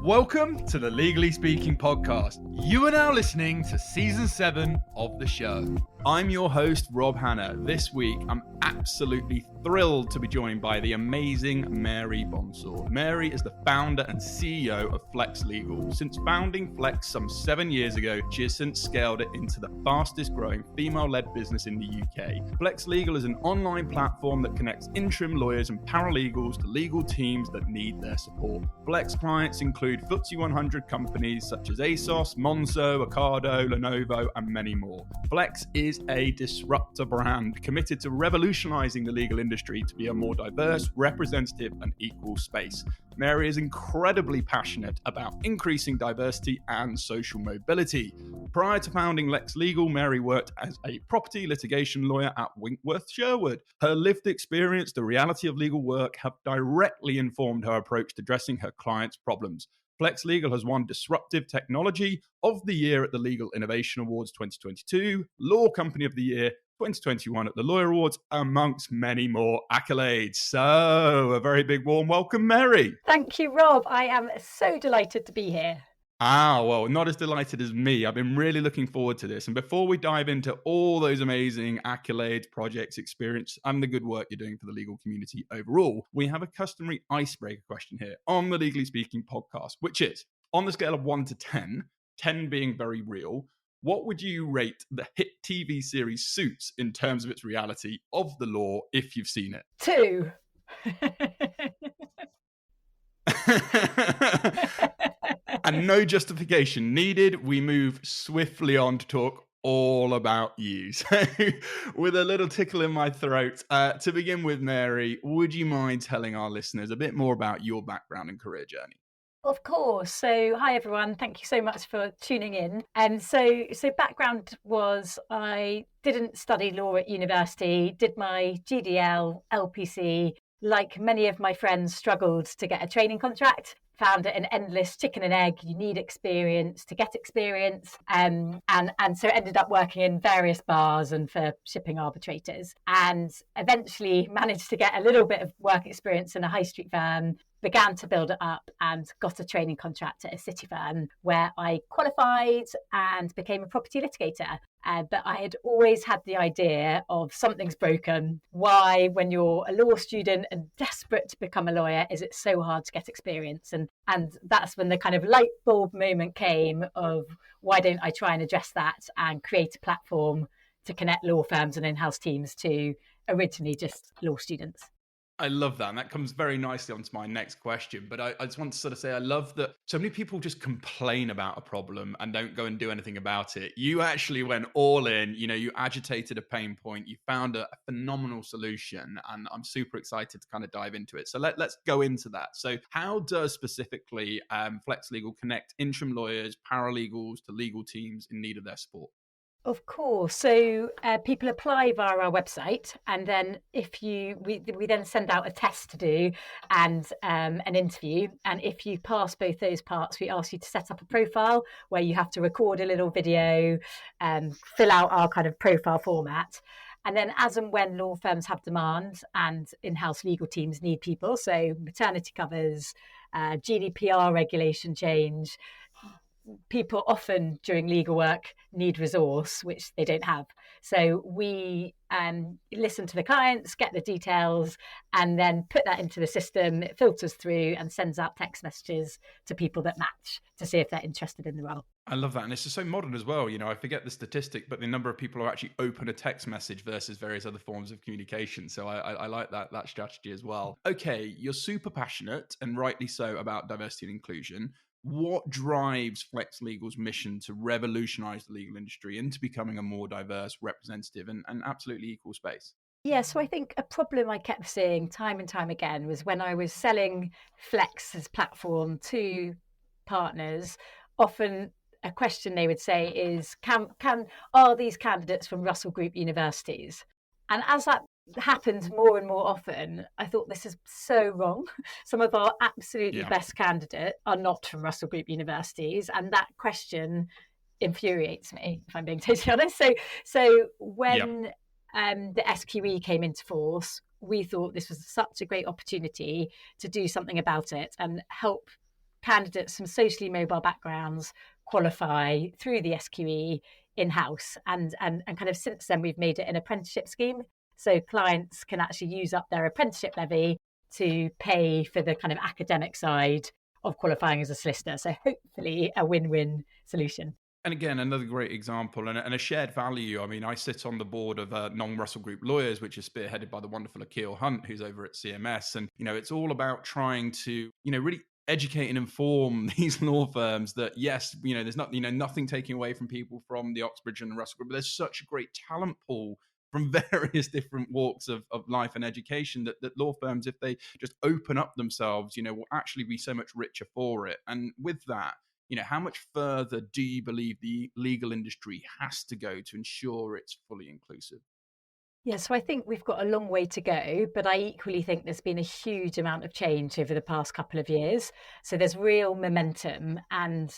Welcome to the Legally Speaking podcast. You are now listening to season 7 of the show. I'm your host, Rob Hanna. This week, I'm absolutely thrilled to be joined by the amazing Mary Bonsor. Mary is the founder and CEO of Flex Legal. Since founding Flex some 7 years ago, she has since scaled it into the fastest growing female-led business in the UK. Flex Legal is an online platform that connects interim lawyers and paralegals to legal teams that need their support. Flex clients include FTSE 100 companies such as ASOS, Monzo, Ocado, Lenovo, and many more. Flex is a disruptor brand committed to revolutionizing the legal industry to be a more diverse, representative, and equal space. Mary is incredibly passionate about increasing diversity and social mobility. Prior to founding Lex Legal, Mary worked as a property litigation lawyer at Winkworth Sherwood. Her lived experience, the reality of legal work, have directly informed her approach to addressing her clients' problems. Flex Legal has won Disruptive Technology of the Year at the Legal Innovation Awards 2022, Law Company of the Year 2021 at the Lawyer Awards, amongst many more accolades. So, a very big warm welcome, Mary. Thank you, Rob. I am so delighted to be here. Well, not as delighted as me. I've been really looking forward to this. And before we dive into all those amazing accolades, projects, experience, and the good work you're doing for the legal community overall, we have a customary icebreaker question here on the Legally Speaking podcast, which is, on the scale of 1 to 10, 10 being very real, what would you rate the hit TV series Suits in terms of its reality of the law if you've seen it? 2. And no justification needed. We move swiftly on to talk all about you. So with a little tickle in my throat, to begin with, Mary, would you mind telling our listeners a bit more about your background and career journey? Of course. So, hi everyone. Thank you so much for tuning in. So background was I didn't study law at university, did my GDL, LPC. Like many of my friends, struggled to get a training contract. Found it an endless chicken and egg. You need experience to get experience, and so ended up working in various bars and for shipping arbitrators, and eventually managed to get a little bit of work experience in a high street firm. Began to build it up and got a training contract at a city firm where I qualified and became a property litigator. But I had always had the idea of something's broken. Why, when you're a law student and desperate to become a lawyer, is it so hard to get experience? And that's when the kind of light bulb moment came of why don't I try and address that and create a platform to connect law firms and in-house teams to originally just law students. I love that. And that comes very nicely onto my next question. But I just want to sort of say, I love that so many people just complain about a problem and don't go and do anything about it. You actually went all in, you agitated a pain point, you found a phenomenal solution, and I'm super excited to kind of dive into it. So let's go into that. So how does specifically Flex Legal connect interim lawyers, paralegals to legal teams in need of their support? Of course. So people apply via our website, and then we then send out a test to do and an interview. And if you pass both those parts, we ask you to set up a profile where you have to record a little video and fill out our kind of profile format. And then as and when law firms have demand and in-house legal teams need people, so maternity covers, GDPR regulation change, people often during legal work need resource, which they don't have. So we listen to the clients, get the details, and then put that into the system. It filters through and sends out text messages to people that match to see if they're interested in the role. I love that. And it's just so modern as well. I forget the statistic, but the number of people who actually open a text message versus various other forms of communication. So I like that strategy as well. Okay, you're super passionate, and rightly so, about diversity and inclusion. What drives Flex Legal's mission to revolutionize the legal industry into becoming a more diverse, representative, and absolutely equal space? Yeah, so I think a problem I kept seeing time and time again was when I was selling Flex's platform to partners, often a question they would say is, are these candidates from Russell Group universities? And as that happens more and more often, I thought this is so wrong. Some of our absolutely best candidates are not from Russell Group universities, and that question infuriates me, if I'm being totally honest. So when the SQE came into force, we thought this was such a great opportunity to do something about it and help candidates from socially mobile backgrounds qualify through the SQE in-house. And kind of since then, we've made it an apprenticeship scheme. So clients can actually use up their apprenticeship levy to pay for the kind of academic side of qualifying as a solicitor. So hopefully a win-win solution. And again, another great example and a shared value. I mean, I sit on the board of Non-Russell Group Lawyers, which is spearheaded by the wonderful 𝐥𝐢𝐬𝐭𝐞𝐧𝐢𝐬𝐭, who's over at CMS. And, it's all about trying to, really educate and inform these law firms that, yes, there's not, nothing taking away from people from the Oxbridge and the Russell Group, but there's such a great talent pool from various different walks of life and education that law firms, if they just open up themselves, will actually be so much richer for it. And with that, how much further do you believe the legal industry has to go to ensure it's fully inclusive? Yeah, so I think we've got a long way to go, but I equally think there's been a huge amount of change over the past couple of years. So there's real momentum, and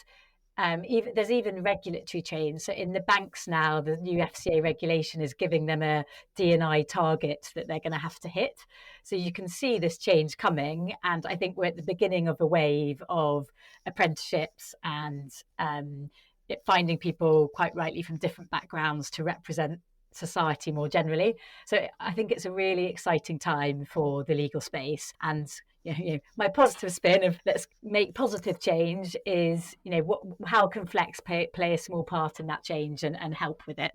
there's even regulatory change. So in the banks now, the new FCA regulation is giving them a D&I target that they're going to have to hit. So you can see this change coming. And I think we're at the beginning of a wave of apprenticeships and finding people, quite rightly, from different backgrounds to represent society more generally. So I think it's a really exciting time for the legal space. And my positive spin of let's make positive change is, how can Flex play a small part in that change and help with it?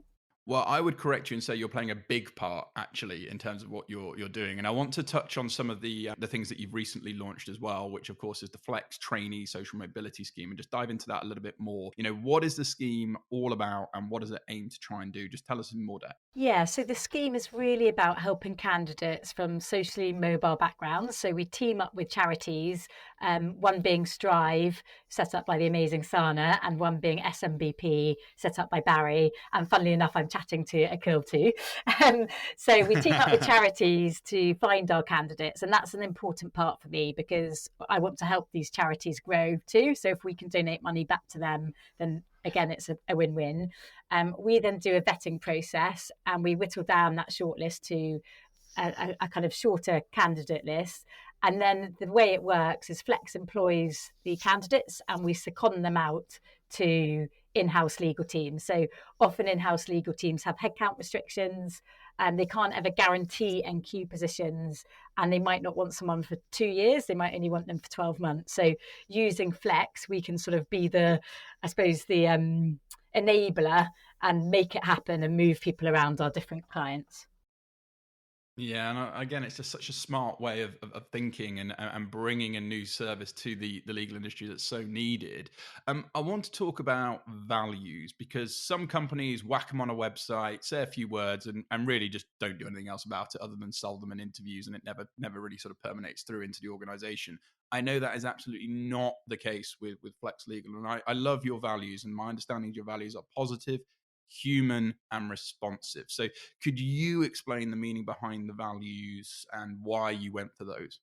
Well, I would correct you and say you're playing a big part, actually, in terms of what you're doing. And I want to touch on some of the things that you've recently launched as well, which, of course, is the Flex Trainee Social Mobility Scheme, and just dive into that a little bit more. What is the scheme all about and what does it aim to try and do? Just tell us in more depth. Yeah, so the scheme is really about helping candidates from socially mobile backgrounds. So we team up with charities, one being Strive, set up by the amazing Sana, and one being SMBP, set up by Barry. And funnily enough, I'm chatting to Akil too. So we team up with charities to find our candidates. And that's an important part for me because I want to help these charities grow too. So if we can donate money back to them, then again, it's a win-win. We then do a vetting process and we whittle down that shortlist to a kind of shorter candidate list. And then the way it works is Flex employs the candidates and we second them out to in-house legal teams. So often in-house legal teams have headcount restrictions and they can't ever guarantee NQ positions, and they might not want someone for 2 years, they might only want them for 12 months. So using Flex, we can sort of be the enabler and make it happen and move people around our different clients. Yeah, and again, it's just such a smart way of thinking and bringing a new service to the legal industry that's so needed. I want to talk about values because some companies whack them on a website, say a few words, and really just don't do anything else about it other than sell them in interviews, and it never really sort of permeates through into the organization. I know that is absolutely not the case with Flex Legal, and I love your values, and my understanding of your values are positive, human and responsive. So could you explain the meaning behind the values and why you went for those?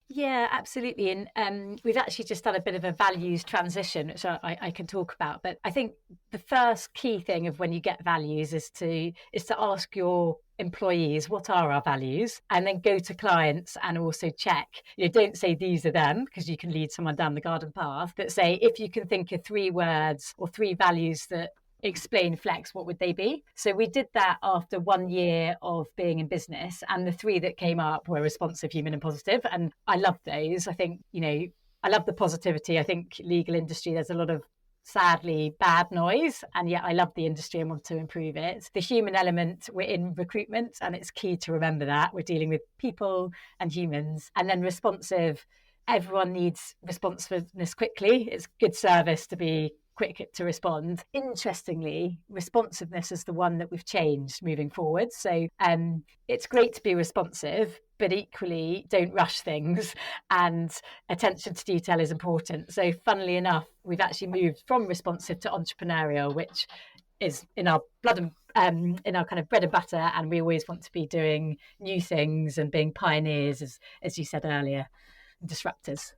Yeah, absolutely. And we've actually just done a bit of a values transition, which I can talk about. But I think the first key thing of when you get values is to ask your employees, what are our values? And then go to clients and also check. Don't say these are them because you can lead someone down the garden path, but say if you can think of 3 words or 3 values that explain Flex, what would they be? So we did that after 1 year of being in business, and the 3 that came up were responsive, human and positive. And I love those. I think, I love the positivity. I think legal industry, there's a lot of sadly bad noise, and yet I love the industry and want to improve it. The human element, we're in recruitment and it's key to remember that we're dealing with people and humans. And then responsive, everyone needs responsiveness quickly. It's good service to be quick to respond. Interestingly, responsiveness is the one that we've changed moving forward. So it's great to be responsive, but equally don't rush things, and attention to detail is important. So funnily enough, we've actually moved from responsive to entrepreneurial, which is in our blood and in our kind of bread and butter, and we always want to be doing new things and being pioneers, as you said earlier, disruptors.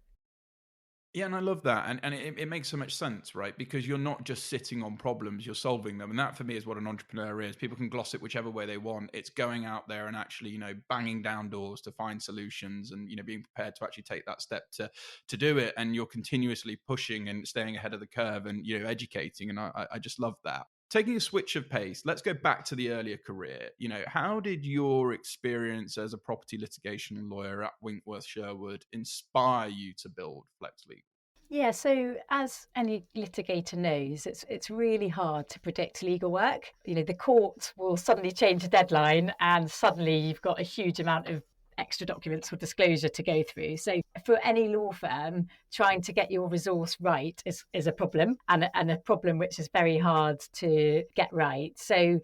Yeah, and I love that. And it makes so much sense, right? Because you're not just sitting on problems, you're solving them. And that for me is what an entrepreneur is. People can gloss it whichever way they want. It's going out there and actually, banging down doors to find solutions and, being prepared to actually take that step to do it. And you're continuously pushing and staying ahead of the curve and, educating. And I just love that. Taking a switch of pace, let's go back to the earlier career. How did your experience as a property litigation lawyer at Winkworth Sherwood inspire you to build Flex Legal? Yeah, so as any litigator knows, it's really hard to predict legal work. The court will suddenly change a deadline and suddenly you've got a huge amount of extra documents or disclosure to go through. So for any law firm, trying to get your resource right is a problem, and a problem which is very hard to get right. So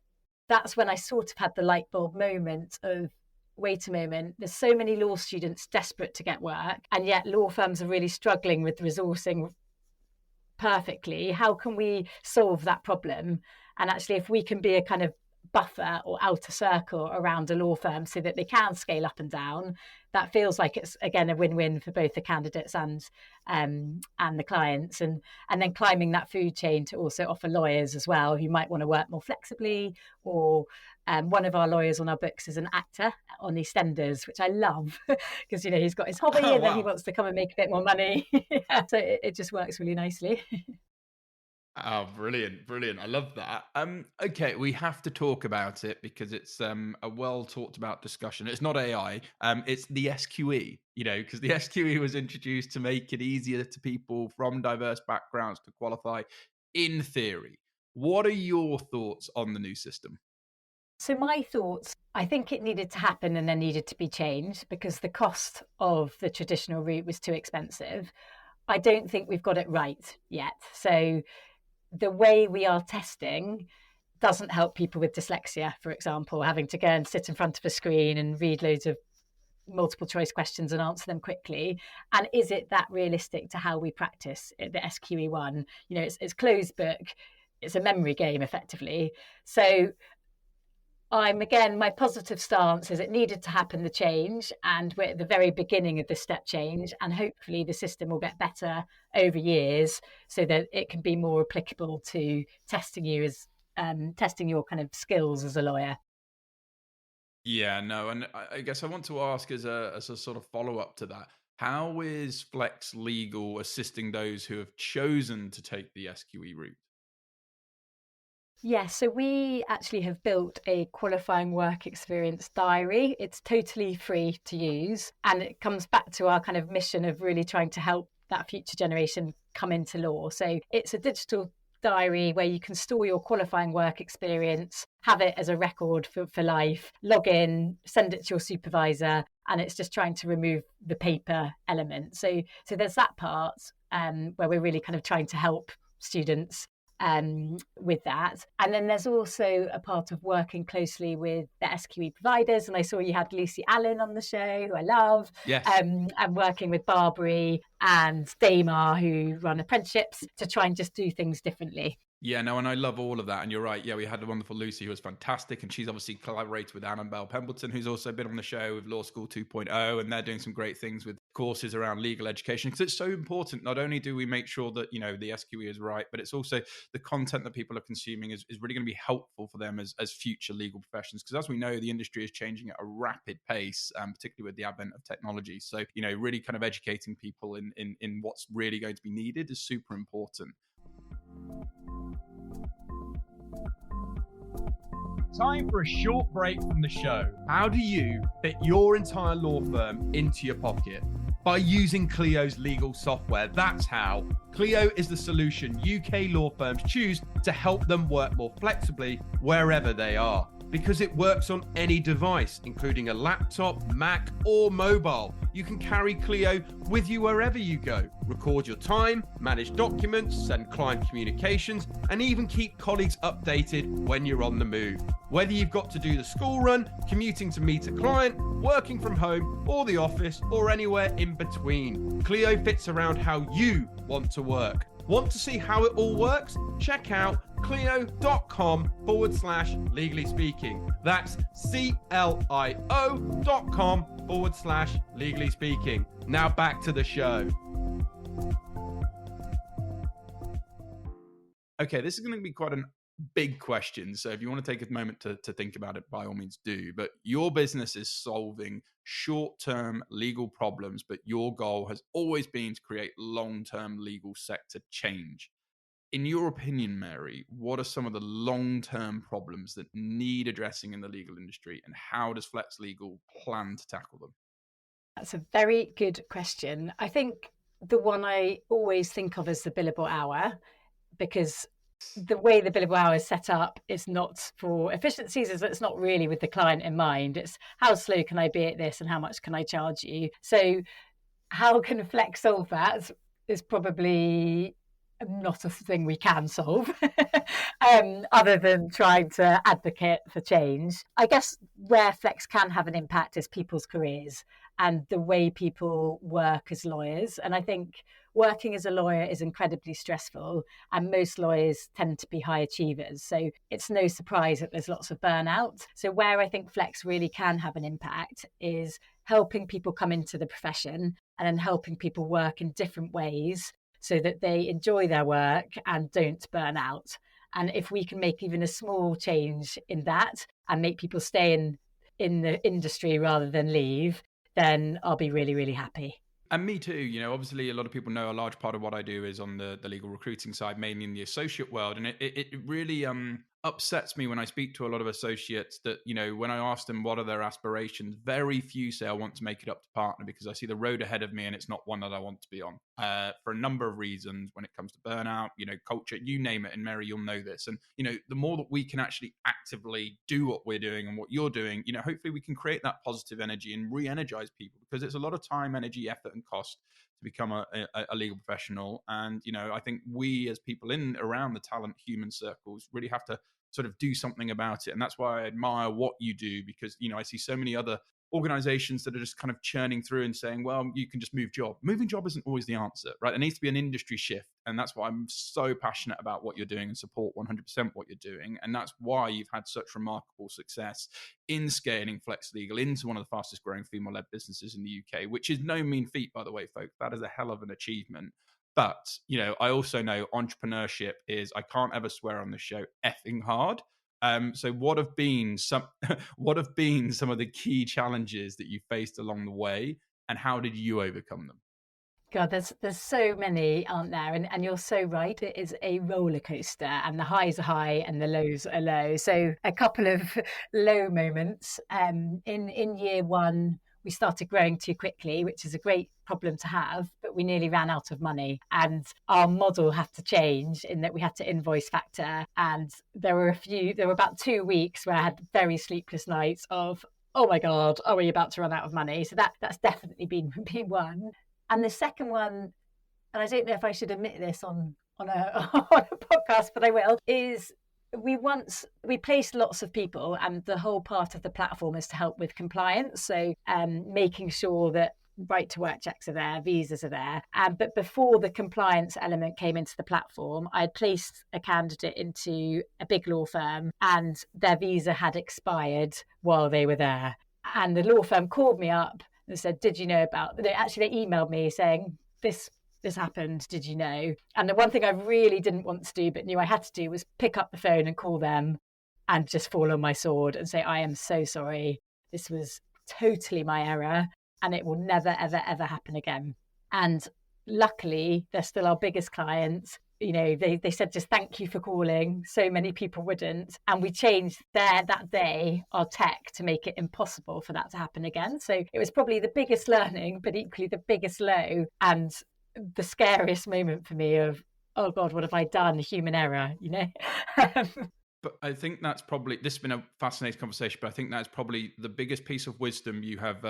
that's when I sort of had the light bulb moment of, wait a moment, there's so many law students desperate to get work, and yet law firms are really struggling with resourcing perfectly. How can we solve that problem? And actually, if we can be a kind of buffer or outer circle around a law firm so that they can scale up and down, that feels like it's again a win-win for both the candidates and the clients, and then climbing that food chain to also offer lawyers as well who might want to work more flexibly. Or one of our lawyers on our books is an actor on EastEnders, which I love because he's got his hobby and then he wants to come and make a bit more money. So it just works really nicely. Oh, brilliant. I love that. Okay, we have to talk about it because it's a well talked about discussion. It's not AI, it's the SQE, because the SQE was introduced to make it easier to people from diverse backgrounds to qualify in theory. What are your thoughts on the new system? So my thoughts, I think it needed to happen and then needed to be changed because the cost of the traditional route was too expensive. I don't think we've got it right yet. So the way we are testing doesn't help people with dyslexia, for example, having to go and sit in front of a screen and read loads of multiple choice questions and answer them quickly. And is it that realistic to how we practice the SQE1? It's closed book. It's a memory game, effectively. So my positive stance is it needed to happen, the change, and we're at the very beginning of the step change, and hopefully the system will get better over years so that it can be more applicable to testing you as testing your kind of skills as a lawyer. Yeah, no, and I guess I want to ask as a sort of follow up to that, how is Flex Legal assisting those who have chosen to take the SQE route? Yes, so we actually have built a qualifying work experience diary. It's totally free to use, and it comes back to our kind of mission of really trying to help that future generation come into law. So it's a digital diary where you can store your qualifying work experience, have it as a record for life, log in, send it to your supervisor, and it's just trying to remove the paper element. So there's that part where we're really kind of trying to help students with that. And then there's also a part of working closely with the SQE providers. And I saw you had Lucy Allen on the show, who I love. Yes. And working with Barbary and Damar, who run apprenticeships to try and just do things differently. Yeah, no, and I love all of that. And you're right. Yeah, we had the wonderful Lucy, who was fantastic. And she's obviously collaborated with Annabelle Pemberton, who's also been on the show with Law School 2.0. And they're doing some great things with courses around legal education. Because it's so important. Not only do we make sure that, the SQE is right, but it's also the content that people are consuming is really going to be helpful for them as future legal professions. Because as we know, the industry is changing at a rapid pace, particularly with the advent of technology. So, really kind of educating people in what's really going to be needed is super important. Time for a short break from the show. How do you fit your entire law firm into your pocket? By using Clio's legal software. That's how. Clio is the solution UK law firms choose to help them work more flexibly wherever they are. Because it works on any device, including a laptop, Mac, or mobile. You can carry Clio with you wherever you go. Record your time, manage documents, send client communications, and even keep colleagues updated when you're on the move. Whether you've got to do the school run, commuting to meet a client, working from home, or the office, or anywhere in between, Clio fits around how you want to work. Want to see how it all works? Check out clio.com/legally speaking. That's CLIO.com/legally speaking. Now back to the show. Okay, this is going to be quite a big question. So if you want to take a moment to think about it, by all means do. But your business is solving short-term legal problems, but your goal has always been to create long-term legal sector change. In your opinion, Mary, what are some of the long-term problems that need addressing in the legal industry, and how does Flex Legal plan to tackle them? That's a very good question. I think the one I always think of is the billable hour, because the way the billable hour is set up is not for efficiencies, is it's not really with the client in mind. It's how slow can I be at this and how much can I charge you? So how can Flex solve that is probably not a thing we can solve, other than trying to advocate for change. I guess where Flex can have an impact is people's careers and the way people work as lawyers. And I think working as a lawyer is incredibly stressful, and most lawyers tend to be high achievers. So it's no surprise that there's lots of burnout. So where I think Flex really can have an impact is helping people come into the profession and then helping people work in different ways so that they enjoy their work and don't burn out. And if we can make even a small change in that and make people stay in the industry rather than leave, then I'll be really, really happy. And me too. Obviously, a lot of people know a large part of what I do is on the legal recruiting side, mainly in the associate world. And it really upsets me when I speak to a lot of associates that, when I ask them what are their aspirations, very few say I want to make it up to partner, because I see the road ahead of me and it's not one that I want to be on, for a number of reasons when it comes to burnout, culture, you name it. And Mary, you'll know this. And, the more that we can actually actively do what we're doing and what you're doing, hopefully we can create that positive energy and re-energize people, because it's a lot of time, energy, effort, and cost to become a legal professional. And I think we as people in around the talent human circles really have to sort of do something about it. And that's why I admire what you do, because I see so many other organizations that are just kind of churning through and saying, well, you can just move job. Moving job isn't always the answer, right? There needs to be an industry shift. And that's why I'm so passionate about what you're doing and support 100% what you're doing. And that's why you've had such remarkable success in scaling Flex Legal into one of the fastest growing female-led businesses in the UK, which is no mean feat, by the way, folks. That is a hell of an achievement. But, I also know entrepreneurship is, I can't ever swear on the show, effing hard. So what have been some of the key challenges that you faced along the way, and how did you overcome them? God, there's so many, aren't there? And you're so right. It is a roller coaster, and the highs are high and the lows are low. So a couple of low moments. In year one, we started growing too quickly, which is a great problem to have, but we nearly ran out of money, and our model had to change in that we had to invoice factor. And there were about 2 weeks where I had very sleepless nights of, oh my God, are we about to run out of money? So that's definitely been one. And the second one, and I don't know if I should admit this on a, on a podcast, but I will, is we placed lots of people, and the whole part of the platform is to help with compliance. So making sure that right to work checks are there, visas are there. But before the compliance element came into the platform, I had placed a candidate into a big law firm, and their visa had expired while they were there. And the law firm called me up and said, did you know about, they emailed me saying, this happened, did you know? And the one thing I really didn't want to do but knew I had to do was pick up the phone and call them and just fall on my sword and say, I am so sorry, this was totally my error and it will never ever ever happen again. And luckily they're still our biggest clients. They said, just thank you for calling. So many people wouldn't. And we changed that day our tech to make it impossible for that to happen again. So it was probably the biggest learning, but equally the biggest low, and the scariest moment for me of, oh God, what have I done? Human error, But I think that's probably, this has been a fascinating conversation, but I think that's probably the biggest piece of wisdom you have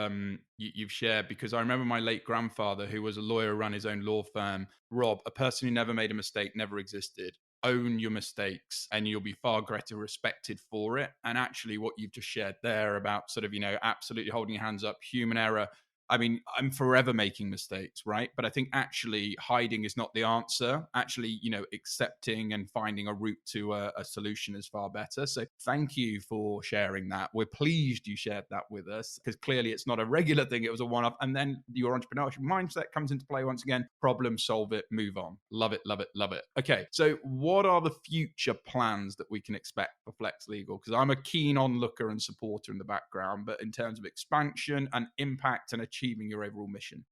you've shared, because I remember my late grandfather, who was a lawyer, ran his own law firm. Rob, a person who never made a mistake never existed. Own your mistakes and you'll be far greater respected for it. And actually what you've just shared there about sort of, absolutely holding your hands up, human error, I mean, I'm forever making mistakes, right? But I think actually hiding is not the answer. Actually, accepting and finding a route to a solution is far better. So thank you for sharing that. We're pleased you shared that with us, because clearly it's not a regular thing. It was a one-off. And then your entrepreneurship mindset comes into play once again. Problem, solve it, move on. Love it, love it, love it. Okay, so what are the future plans that we can expect for Flex Legal? Because I'm a keen onlooker and supporter in the background, but in terms of expansion and impact and achieving your overall mission.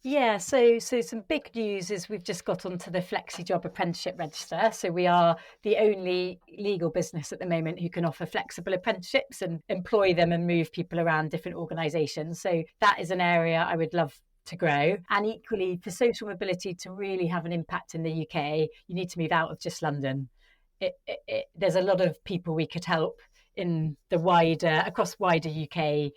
Yeah, so some big news is we've just got onto the Flexi Job Apprenticeship Register. So we are the only legal business at the moment who can offer flexible apprenticeships and employ them and move people around different organisations. So that is an area I would love to grow. And equally, for social mobility to really have an impact in the UK, you need to move out of just London. There's a lot of people we could help in the across wider UK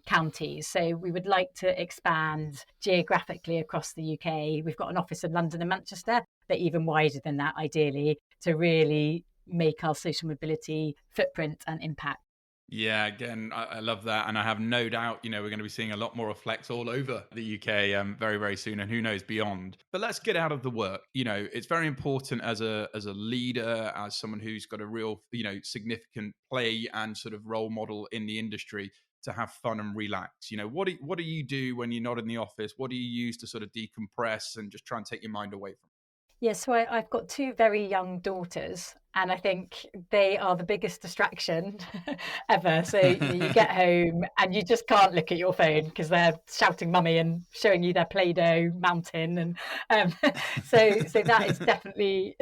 counties. So we would like to expand geographically across the UK. We've got an office in London and Manchester, but even wider than that, ideally, to really make our social mobility footprint and impact. Yeah, again, I love that. And I have no doubt, we're going to be seeing a lot more of Flex all over the UK very, very soon, and who knows beyond. But let's get out of the work. It's very important as a leader, as someone who's got a real, significant play and sort of role model in the industry, to have fun and relax. What do you do when you're not in the office? What do you use to sort of decompress and just try and take your mind away from it? Yes, so I've got two very young daughters, and I think they are the biggest distraction ever. So you get home and you just can't look at your phone because they're shouting "mummy" and showing you their Play-Doh mountain, and so that is definitely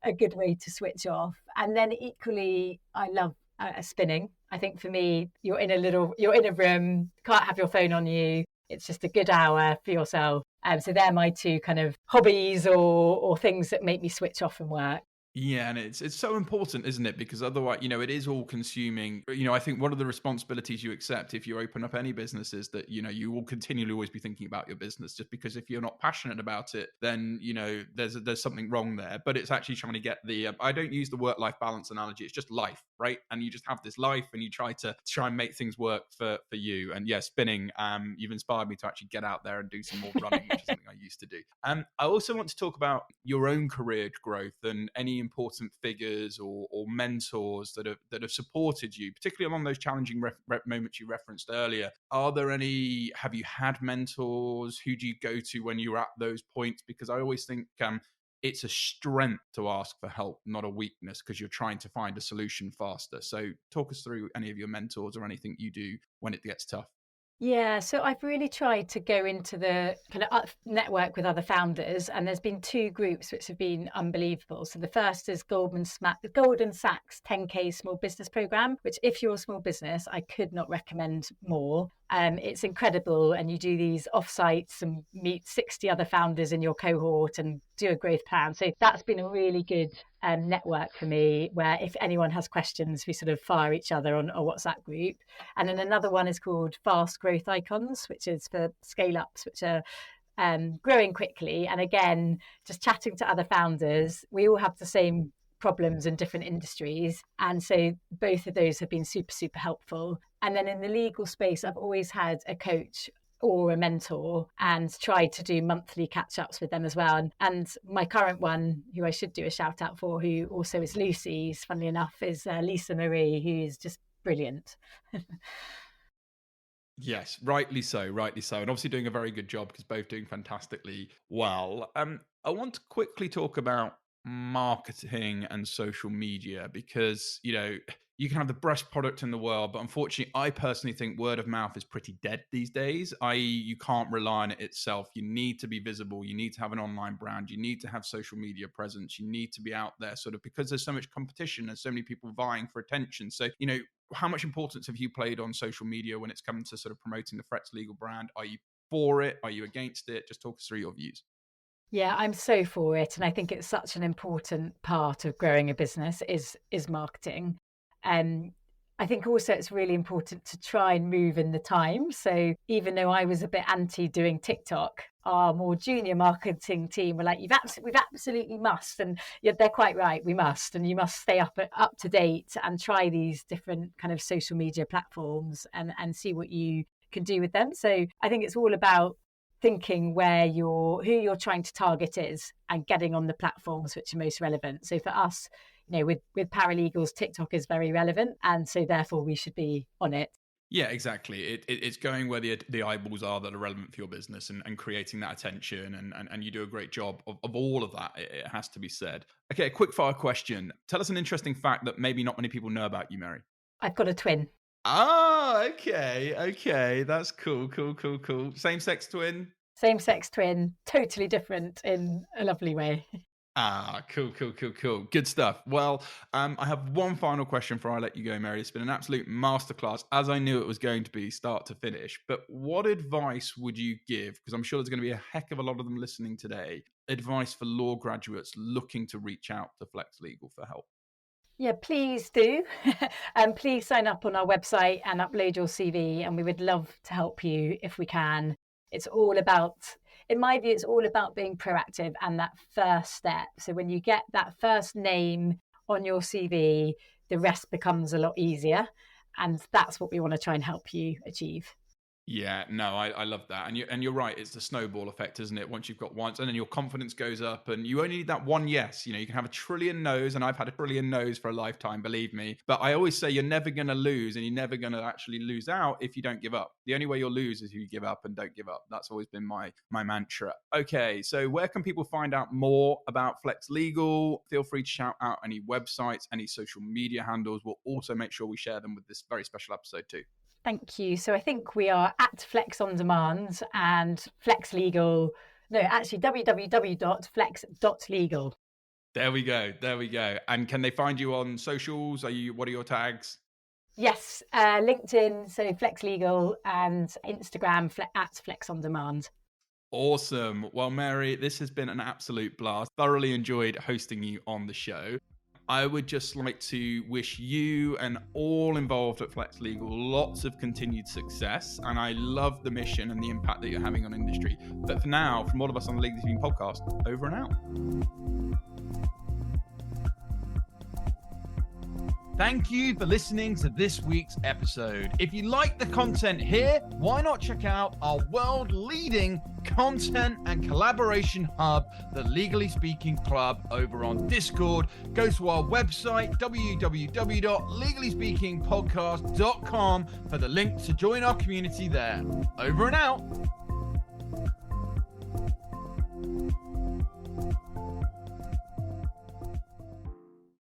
a good way to switch off. And then equally, I love spinning. I think for me, you're in a room, can't have your phone on you. It's just a good hour for yourself. So they're my two kind of hobbies or things that make me switch off from work. Yeah, and it's so important, isn't it? Because otherwise, it is all consuming. I think one of the responsibilities you accept if you open up any business is that, you will continually always be thinking about your business, just because if you're not passionate about it, then, there's something wrong there. But it's actually trying to get I don't use the work-life balance analogy. It's just life, right? And you just have this life and you try and make things work for you. And yeah, spinning, you've inspired me to actually get out there and do some more running, which is something I used to do. I also want to talk about your own career growth and any important figures or mentors that have supported you, particularly along those challenging moments you referenced earlier. Have you had mentors? Who do you go to when you're at those points? Because I always think it's a strength to ask for help, not a weakness, because you're trying to find a solution faster. So talk us through any of your mentors or anything you do when it gets tough. Yeah, so I've really tried to go into the kind of network with other founders, and there's been two groups which have been unbelievable. So the first is Goldman Sachs 10K Small Business Program, which if you're a small business, I could not recommend more. It's incredible, and you do these offsites and meet 60 other founders in your cohort and do a growth plan. So that's been a really good network for me, where if anyone has questions, we sort of fire each other on a WhatsApp group. And then another one is called Fast Growth Icons, which is for scale-ups, which are growing quickly. And again, just chatting to other founders, we all have the same problems in different industries. And so both of those have been super, super helpful. And then in the legal space, I've always had a coach or a mentor and tried to do monthly catch-ups with them as well. And my current one, who I should do a shout out for, who also is Lucy's, funnily enough, is Lisa Marie, who is just brilliant. Yes, rightly so, and obviously doing a very good job, because both doing fantastically well. I want to quickly talk about marketing and social media, because you can have the best product in the world, but unfortunately I personally think word of mouth is pretty dead these days. You can't rely on it itself. You need to be visible, you need to have an online brand, you need to have social media presence, you need to be out there, sort of, because there's so much competition and so many people vying for attention. So how much importance have you played on social media when it's come to sort of promoting the Flex Legal brand? Are you for it? Are you against it? Just talk us through your views. Yeah, I'm so for it. And I think it's such an important part of growing a business is marketing. I think also it's really important to try and move in the times. So even though I was a bit anti doing TikTok, our more junior marketing team were like, we absolutely must. And yeah, they're quite right. We must. And you must stay up to date and try these different kind of social media platforms and see what you can do with them. So I think it's all about thinking who you're trying to target is and getting on the platforms which are most relevant. So for us, with paralegals, TikTok is very relevant, and so therefore we should be on it. Yeah, exactly. It's going where the eyeballs are that are relevant for your business and creating that attention. And you do a great job of all of that, it has to be said. Okay, a quick fire question. Tell us an interesting fact that maybe not many people know about you, Mary. I've got a twin. Ah, okay. That's cool. Same-sex twin? Same-sex twin, totally different in a lovely way. Ah, cool. Good stuff. Well, I have one final question before I let you go, Mary. It's been an absolute masterclass, as I knew it was going to be, start to finish. But what advice would you give? Because I'm sure there's going to be a heck of a lot of them listening today. Advice for law graduates looking to reach out to Flex Legal for help. Yeah, please do. And please sign up on our website and upload your CV. And we would love to help you if we can. It's all about, in my view, it's all about being proactive and that first step. So when you get that first name on your CV, the rest becomes a lot easier. And that's what we want to try and help you achieve. Yeah, no, I love that. And you're right. It's the snowball effect, isn't it? Once you've got once, and then your confidence goes up, and you only need that one yes. You can have a trillion no's, and I've had a trillion no's for a lifetime, believe me. But I always say you're never going to lose, and you're never going to actually lose out if you don't give up. The only way you'll lose is if you give up and don't give up. That's always been my mantra. Okay, so where can people find out more about Flex Legal? Feel free to shout out any websites, any social media handles. We'll also make sure we share them with this very special episode too. Thank you. So I think we are at Flex on Demand and Flex Legal. No, actually www.flex.legal. There we go. And can they find you on socials? What are your tags? Yes, LinkedIn, so Flex Legal, and Instagram at Flex on Demand. Awesome. Well, Mary, this has been an absolute blast. Thoroughly enjoyed hosting you on the show. I would just like to wish you and all involved at Flex Legal lots of continued success. And I love the mission and the impact that you're having on industry. But for now, from all of us on the Legally Speaking podcast, over and out. Thank you for listening to this week's episode. If you like the content here, why not check out our world-leading content and collaboration hub, the Legally Speaking Club, over on Discord. Go to our website, www.legallyspeakingpodcast.com, for the link to join our community there. Over and out.